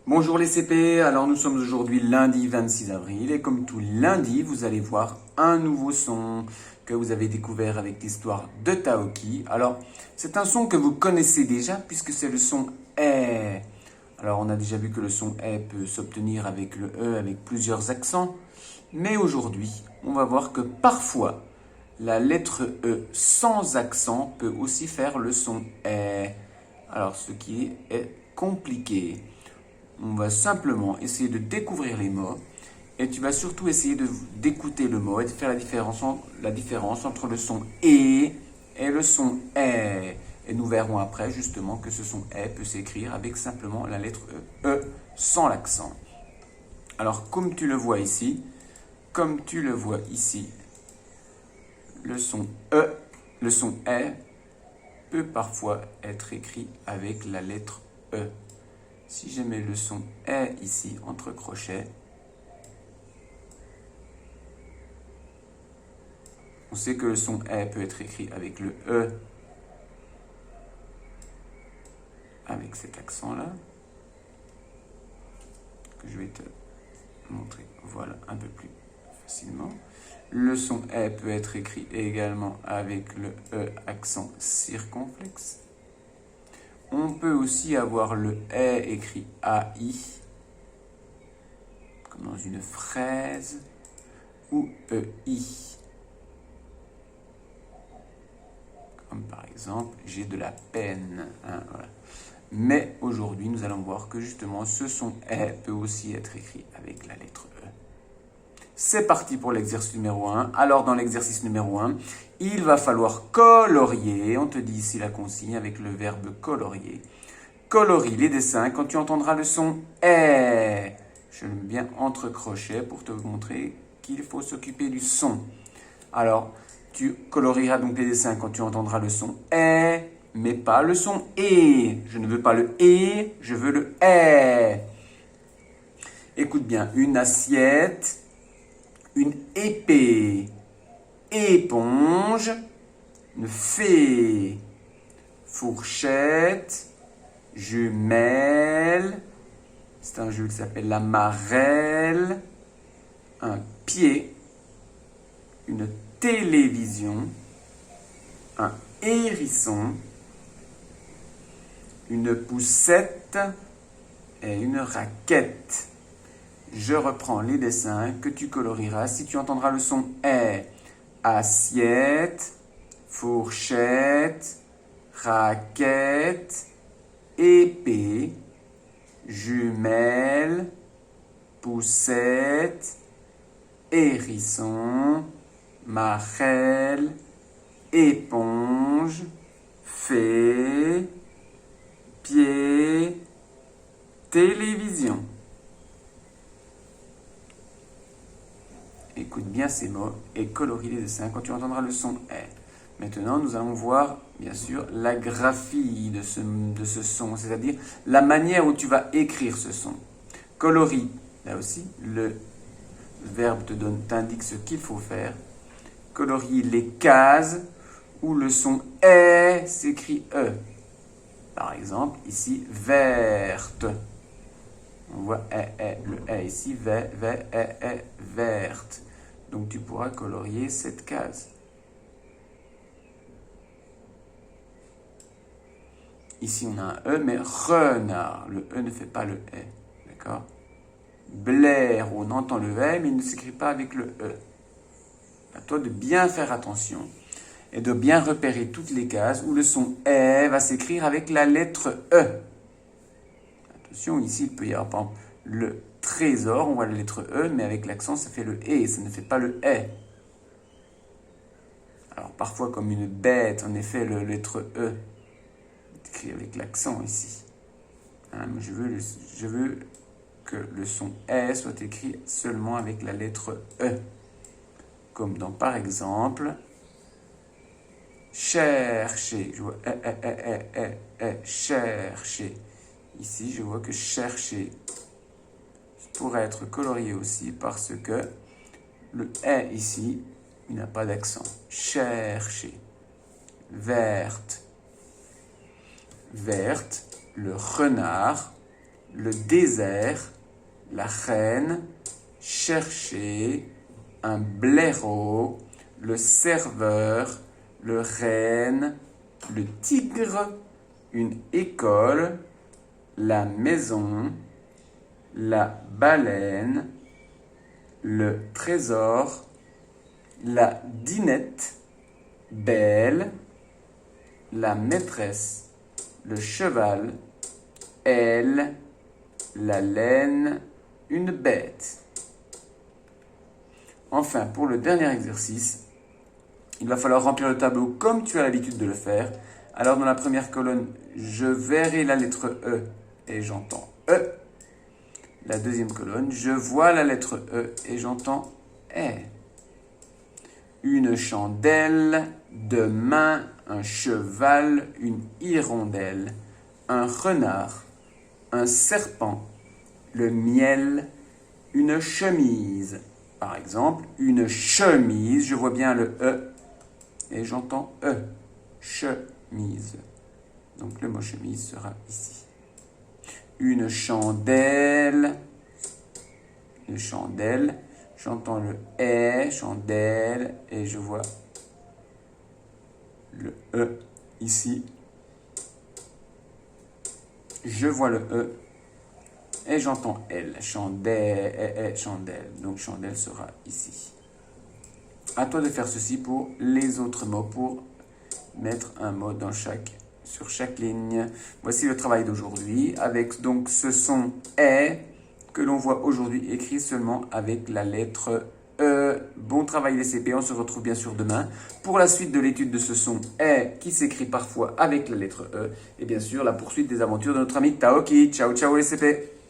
Bonjour les CP, alors nous sommes aujourd'hui lundi 26 avril et comme tout lundi, vous allez voir un nouveau son que vous avez découvert avec l'histoire de Taoki. Alors, c'est un son que vous connaissez déjà puisque c'est le son E. Alors, on a déjà vu que le son E peut s'obtenir avec le E avec plusieurs accents, mais aujourd'hui, on va voir que parfois, la lettre E sans accent peut aussi faire le son E. Alors, ce qui est compliqué. On va simplement essayer de découvrir les mots et tu vas surtout essayer d'écouter le mot et de faire la différence entre le son et le son est. Et nous verrons après justement que ce son est peut s'écrire avec simplement la lettre E sans l'accent. Alors comme tu le vois ici, le son E, le son est peut parfois être écrit avec la lettre E. Si je mets le son est ici entre crochets, on sait que le son est peut être écrit avec le E, avec cet accent-là, que je vais te montrer, voilà, un peu plus facilement. Le son est peut être écrit également avec le E accent circonflexe. On peut aussi avoir le est écrit AI, comme dans une fraise, ou EI. Comme par exemple, j'ai de la peine. Hein, voilà. Mais aujourd'hui, nous allons voir que justement, ce son est peut aussi être écrit avec la lettre E. C'est parti pour l'exercice numéro 1. Alors, dans l'exercice numéro 1, il va falloir colorier. On te dit ici la consigne avec le verbe colorier. Colorie les dessins quand tu entendras le son est. Je le mets bien entre crochets pour te montrer qu'il faut s'occuper du son. Alors, tu colorieras donc les dessins quand tu entendras le son est, mais pas le son et. Je ne veux pas le et, je veux le est. Écoute bien, une assiette, une épée, éponge, une fée, fourchette, jumelle, c'est un jeu qui s'appelle la marelle, un pied, une télévision, un hérisson, une poussette et une raquette. Je reprends les dessins que tu colorieras si tu entendras le son est. Assiette, fourchette, raquette, épée, jumelle, poussette, hérisson, marelle, éponge, fée, pied, télévision. Écoute bien ces mots et colorie les dessins quand tu entendras le son est. Maintenant, nous allons voir, bien sûr, la graphie de ce son, c'est-à-dire la manière où tu vas écrire ce son. Colorie, là aussi, le verbe t'indique ce qu'il faut faire. Colorie les cases où le son est s'écrit E. Par exemple, ici, verte. On voit le est ici, verte. Donc tu pourras colorier cette case. Ici, on a un E, mais renard. Le E ne fait pas le E. D'accord? Blaire, on entend le E, mais il ne s'écrit pas avec le E. À toi de bien faire attention et de bien repérer toutes les cases où le son E va s'écrire avec la lettre E. Attention, ici, il peut y avoir, par exemple, le trésor, on voit la lettre E, mais avec l'accent, ça fait le E, ça ne fait pas le E. Alors, parfois, comme une bête, en effet, la lettre E écrit avec l'accent ici. Hein, mais je veux que le son E soit écrit seulement avec la lettre E. Comme dans, par exemple, chercher. Je vois chercher. Ici, je vois que chercher pourrait être colorié aussi parce que le est ici, il n'a pas d'accent. Chercher. Verte. Verte, le renard. le désert, la reine, chercher, un blaireau, le serveur, le renne, le tigre, une école, la maison, la baleine, le trésor, la dinette, belle, la maîtresse, le cheval, elle, la laine, une bête. Enfin, pour le dernier exercice, il va falloir remplir le tableau comme tu as l'habitude de le faire. Alors, dans la première colonne, je verrai la lettre E et j'entends E. La deuxième colonne, je vois la lettre E et j'entends E. Une chandelle, deux mains, un cheval, une hirondelle, un renard, un serpent, le miel, une chemise. Par exemple, une chemise, je vois bien le E et j'entends E, chemise. Donc le mot chemise sera ici. Une chandelle, j'entends le E, chandelle, et je vois le E ici. Je vois le E et j'entends L, chandelle, chandelle. Donc chandelle sera ici. À toi de faire ceci pour les autres mots, pour mettre un mot sur chaque ligne. Voici le travail d'aujourd'hui avec donc ce son E que l'on voit aujourd'hui écrit seulement avec la lettre E. Bon travail les CP, on se retrouve bien sûr demain pour la suite de l'étude de ce son E qui s'écrit parfois avec la lettre E et bien sûr la poursuite des aventures de notre ami Taoki. Ciao ciao les CP.